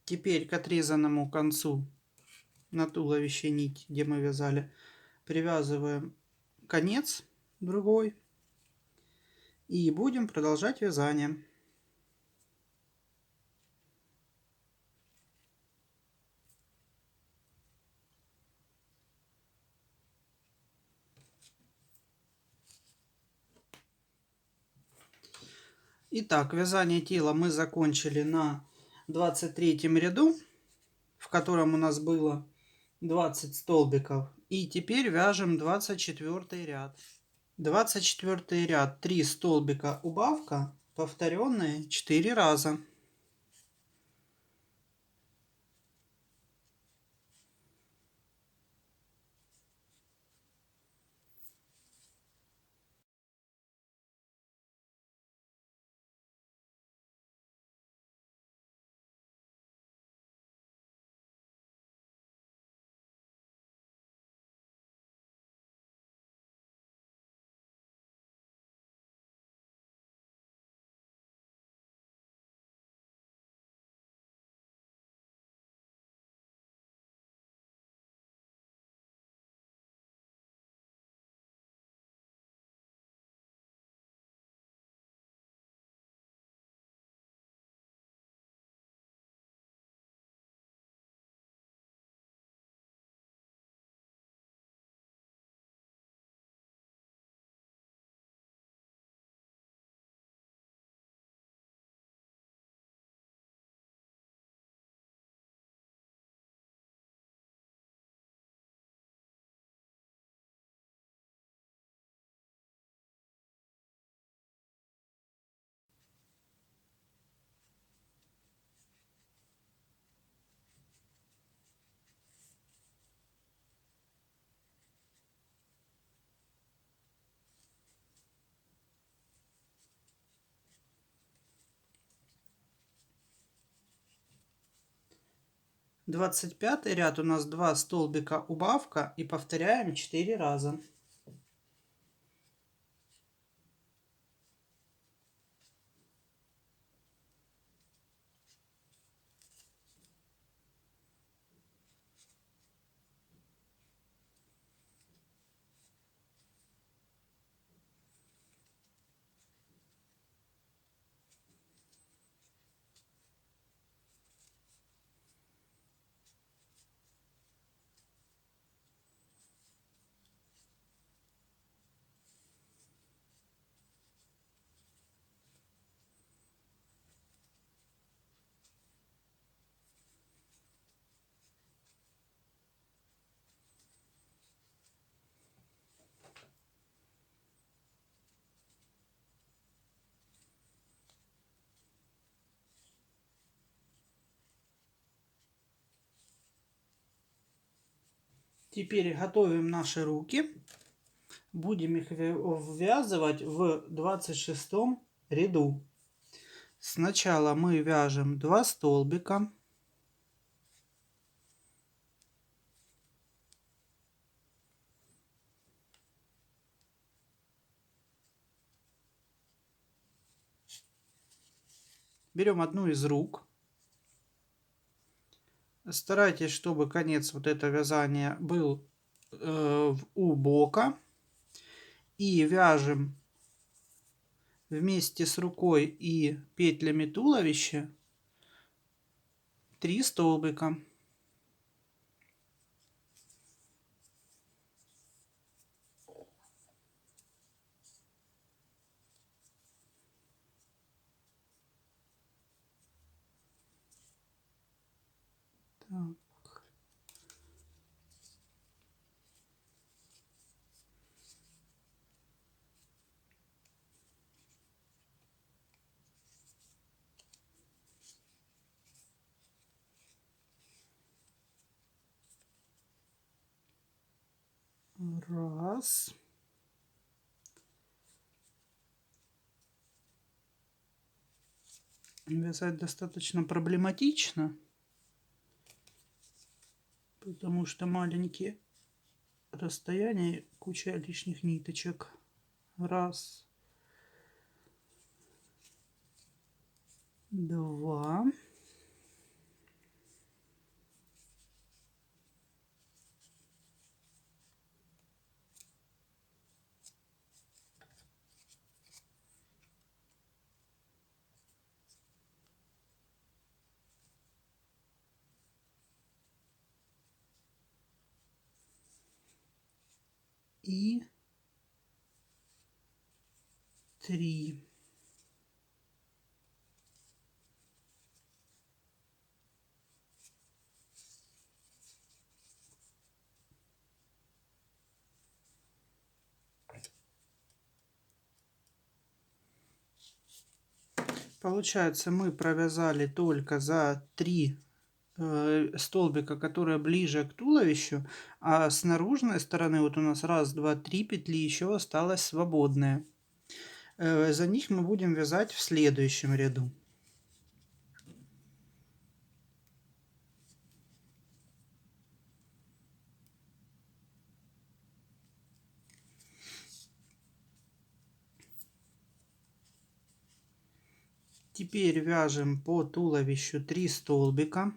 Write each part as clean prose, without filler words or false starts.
Теперь к отрезанному концу на туловище нить, где мы вязали, привязываем конец другой и будем продолжать вязание. Итак, вязание тела мы закончили на 23 ряду, в котором у нас было 20 столбиков. И теперь вяжем 24 ряд. 24 ряд, 3 столбика убавка, повторенные 4 раза. Двадцать пятый ряд у нас 2 столбика убавка и повторяем 4 раза. Теперь готовим наши руки. Будем их ввязывать в 26 ряду. Сначала мы вяжем 2 столбика. Берем одну из рук. Старайтесь, чтобы конец вот этого вязания был у бока. И вяжем вместе с рукой и петлями туловища 3 столбика. Так. Раз. Вязать достаточно проблематично, потому что маленькие расстояния, куча лишних ниточек. Раз. Два. и 3. Получается, мы провязали только за 3 столбика, которые ближе к туловищу, а с наружной стороны вот у нас раз, два, 3 петли еще осталось свободные. За них мы будем вязать в следующем ряду. Теперь вяжем по туловищу 3 столбика.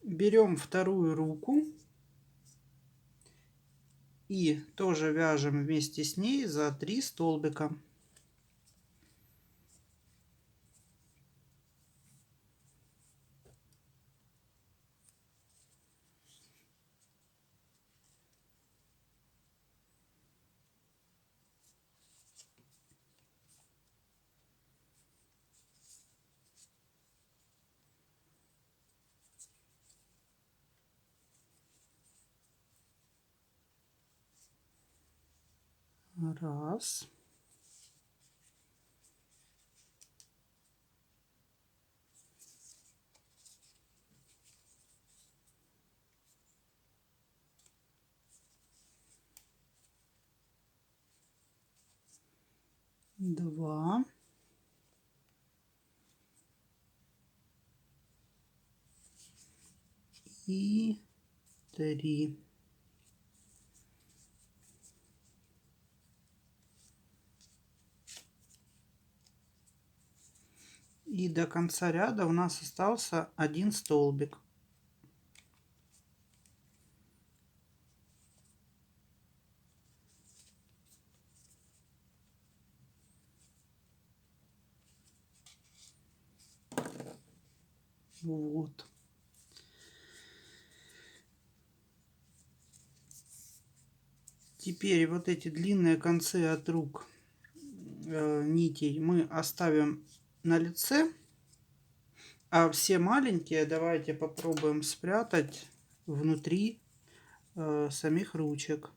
Берем вторую руку и тоже вяжем вместе с ней за 3 столбика. Раз. Два. И 3. И до конца ряда у нас остался один столбик. Вот. Теперь вот эти длинные концы от рук нитей мы оставим на лице, а все маленькие давайте попробуем спрятать внутри самих ручек.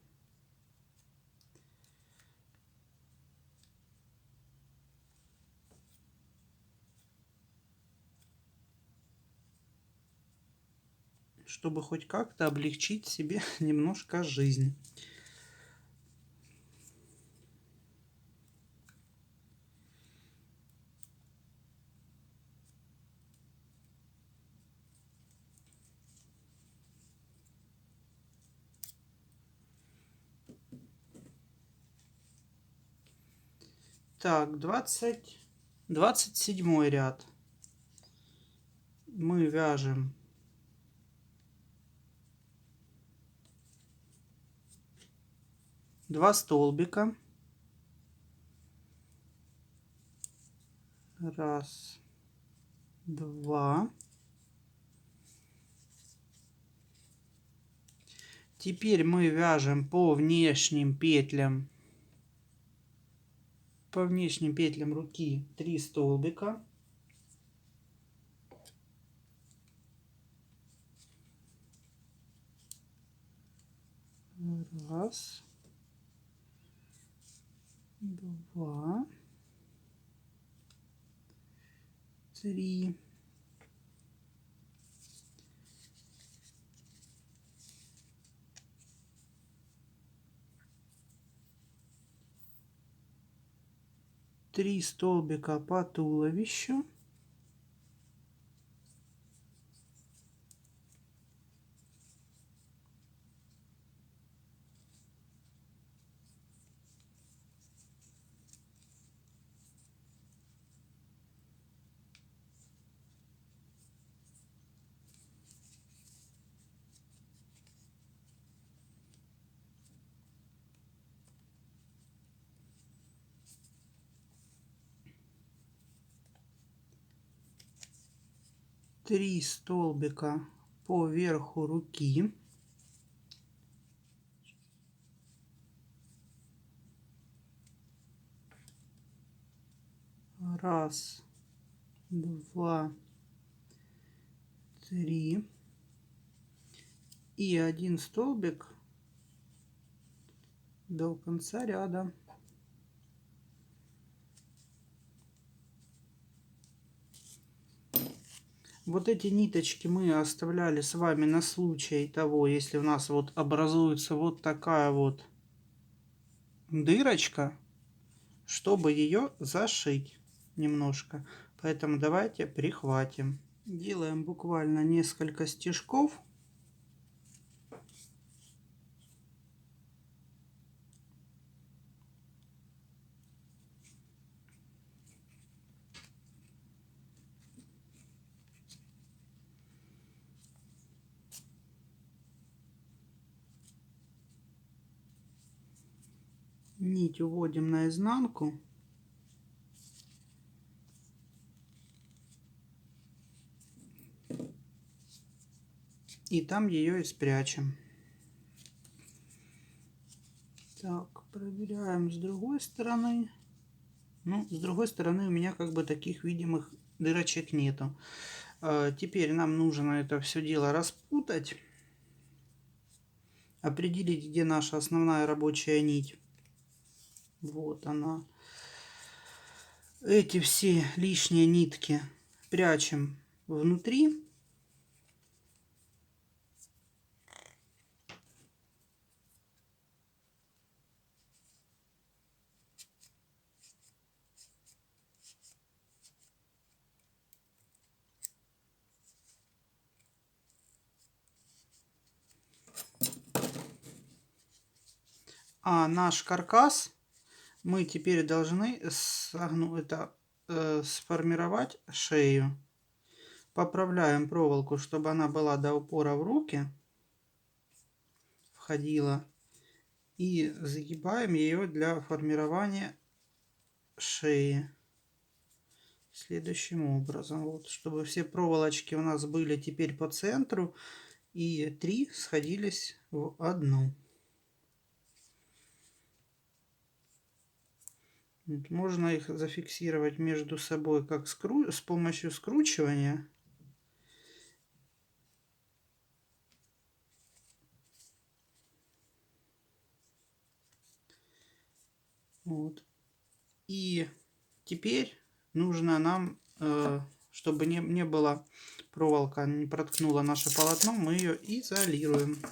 Чтобы хоть как-то облегчить себе немножко жизнь. Так, 27 ряд. Мы вяжем два столбика. Раз, два. Теперь мы вяжем по внешним петлям руки 3 столбика. Раз, два, 3. Три столбика по туловищу. 3 столбика по верху руки. Раз, два, три. И 1 столбик до конца ряда. Вот эти ниточки мы оставляли с вами на случай того, если у нас вот образуется вот такая вот дырочка, чтобы ее зашить немножко. Поэтому давайте прихватим. Делаем буквально несколько стежков. Нить уводим наизнанку. И там ее и спрячем. Так, проверяем с другой стороны. Ну, с другой стороны у меня как бы таких видимых дырочек нету. Теперь нам нужно это все дело распутать. Определить, где наша основная рабочая нить. Вот она. Эти все лишние нитки прячем внутри. А наш каркас мы теперь должны сформировать шею. Поправляем проволоку, чтобы она была до упора в руки. Входила. И загибаем ее для формирования шеи. Следующим образом. Вот, чтобы все проволочки у нас были теперь по центру. И 3 сходились в одну. Вот, можно их зафиксировать между собой как с помощью скручивания. Вот. И теперь нужно нам, чтобы не было проволока, не проткнула наше полотно, мы ее изолируем.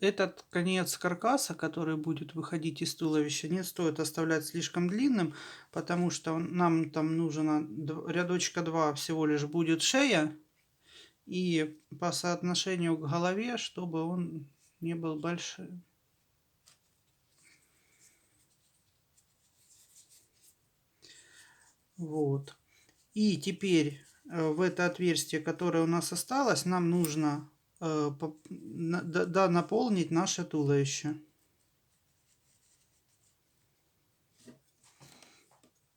Этот конец каркаса, который будет выходить из туловища, не стоит оставлять слишком длинным, потому что нам там нужно рядочка 2 всего лишь будет шея. И по соотношению к голове, чтобы он не был большим. Вот. И теперь в это отверстие, которое у нас осталось, нам нужно наполнить наше туловище.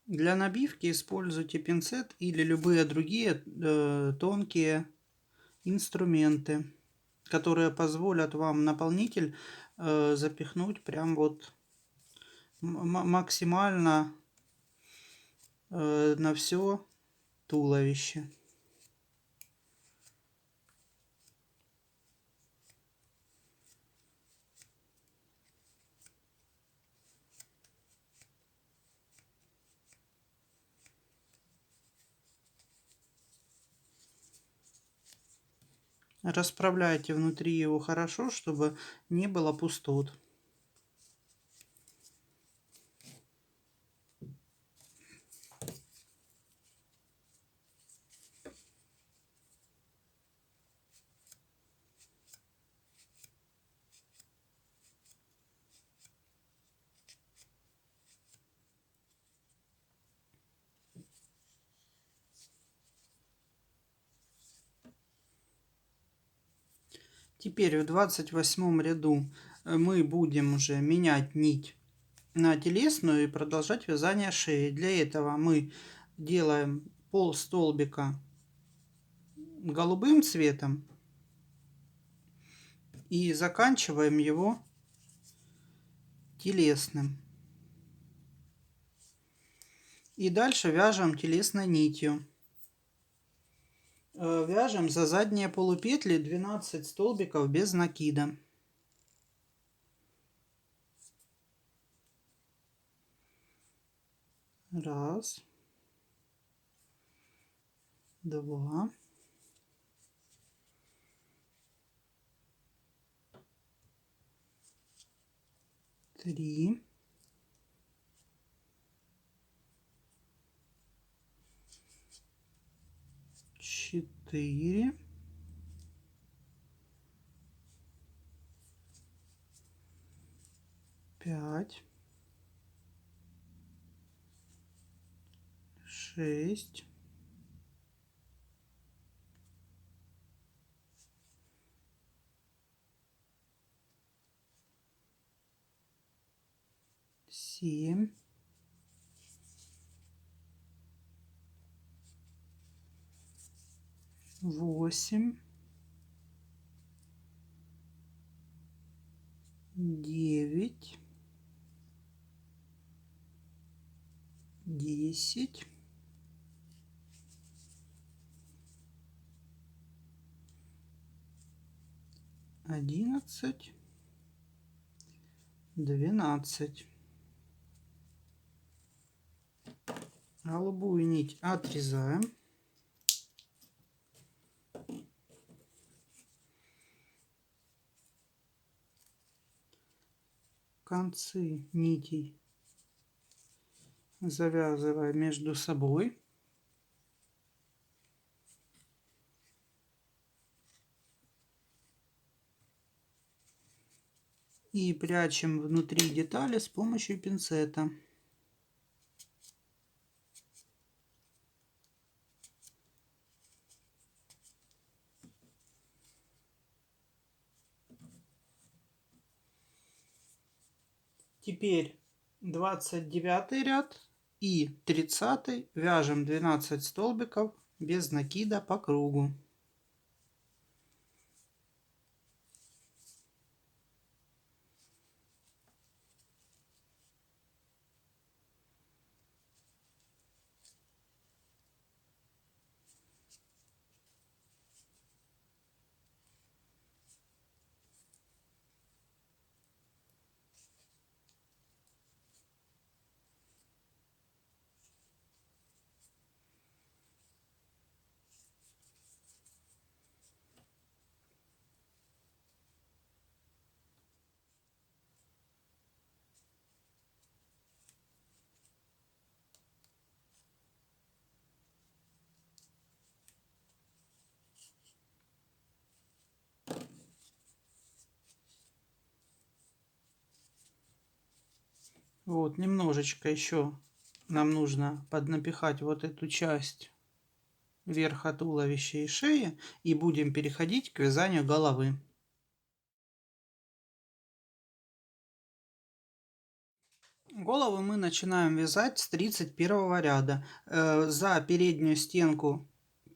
Для набивки используйте пинцет или любые другие тонкие инструменты, которые позволят вам наполнитель запихнуть прям вот максимально на все туловище. Расправляйте внутри его хорошо, чтобы не было пустот. Теперь в 28 ряду мы будем уже менять нить на телесную и продолжать вязание шеи. Для этого мы делаем пол столбика голубым цветом и заканчиваем его телесным. И дальше вяжем телесной нитью. Вяжем за задние полупетли 12 столбиков без накида. Раз, два, три, четыре, пять, шесть, семь, восемь, девять, 10, 11, 12. Голубую нить отрезаем. Концы нитей завязываем между собой. И прячем внутри детали с помощью пинцета. Теперь 29 ряд и 30 вяжем 12 столбиков без накида по кругу. Вот немножечко еще нам нужно поднапихать вот эту часть верха туловища и шеи, и будем переходить к вязанию головы. Голову мы начинаем вязать с 31 ряда. За переднюю стенку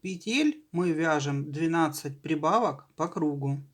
петель мы вяжем 12 прибавок по кругу.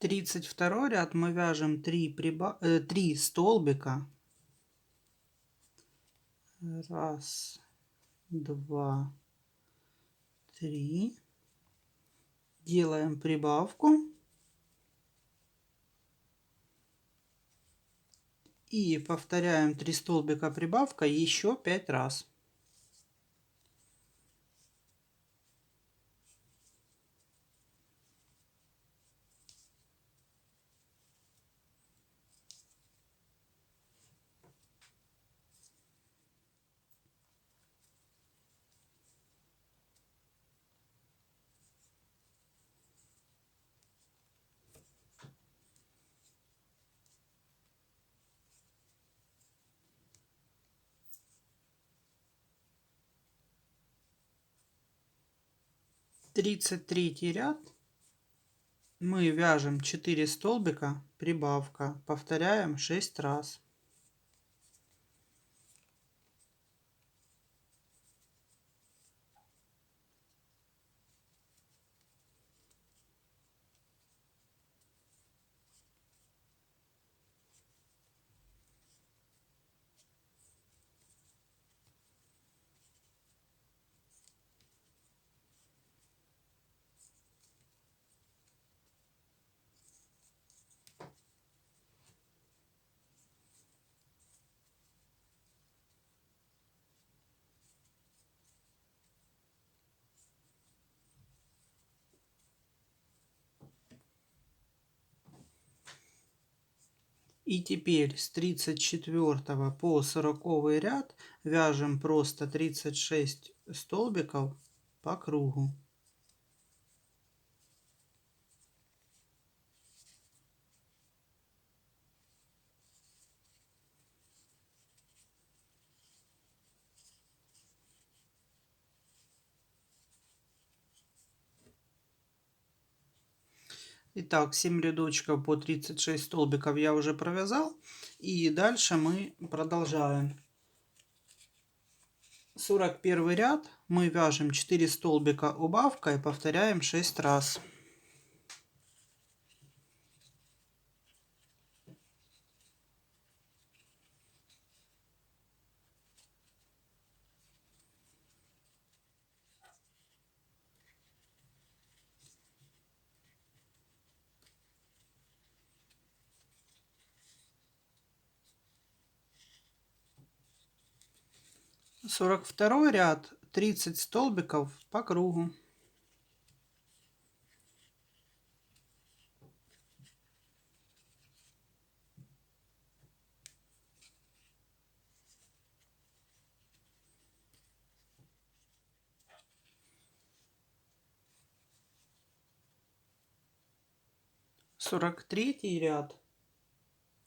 Тридцать второй ряд мы вяжем 3 столбика. Раз, два, три. Делаем прибавку. И повторяем 3 столбика прибавка еще 5 раз. Тридцать третий ряд. Мы вяжем 4 столбика прибавка, повторяем 6 раз. И теперь с 34 по 40 ряд вяжем просто 36 столбиков по кругу. Итак, 7 рядочков по 36 столбиков я уже провязал. И дальше мы продолжаем. 41 ряд мы вяжем 4 столбика убавка и повторяем 6 раз. Сорок второй ряд, 30 столбиков по кругу. Сорок третий ряд.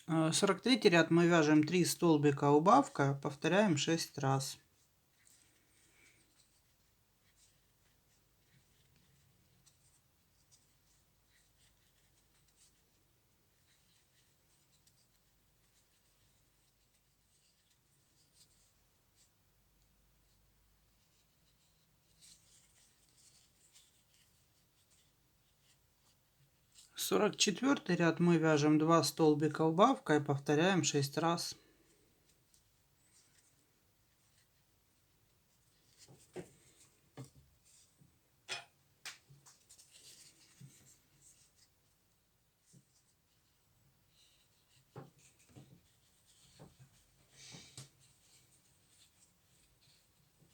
43 ряд мы вяжем 3 столбика убавка, повторяем 6 раз. Сорок четвертый ряд мы вяжем 2 столбика убавка и повторяем 6 раз.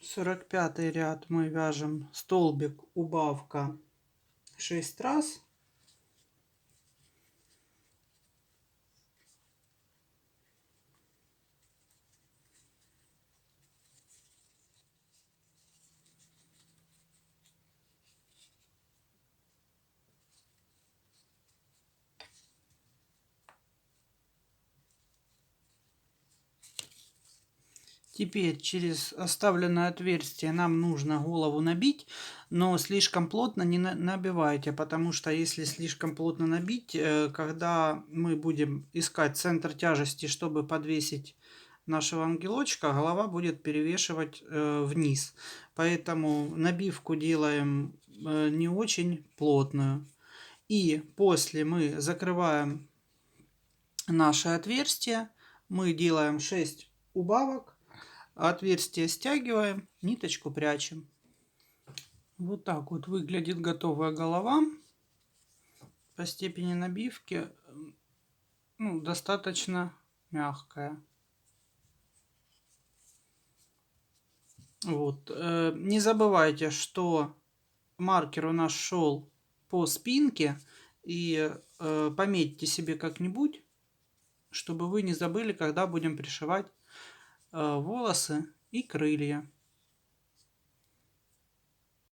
Сорок пятый ряд мы вяжем столбик убавка 6 раз. Теперь через оставленное отверстие нам нужно голову набить, но слишком плотно не набивайте, потому что если слишком плотно набить, когда мы будем искать центр тяжести, чтобы подвесить нашего ангелочка, голова будет перевешивать вниз. Поэтому набивку делаем не очень плотную. И после мы закрываем наше отверстие, мы делаем 6 убавок. Отверстие стягиваем, ниточку прячем. Вот так вот выглядит готовая голова. По степени набивки достаточно мягкая. Вот. Не забывайте, что маркер у нас шел по спинке. И пометьте себе как-нибудь, чтобы вы не забыли, когда будем пришивать волосы и крылья.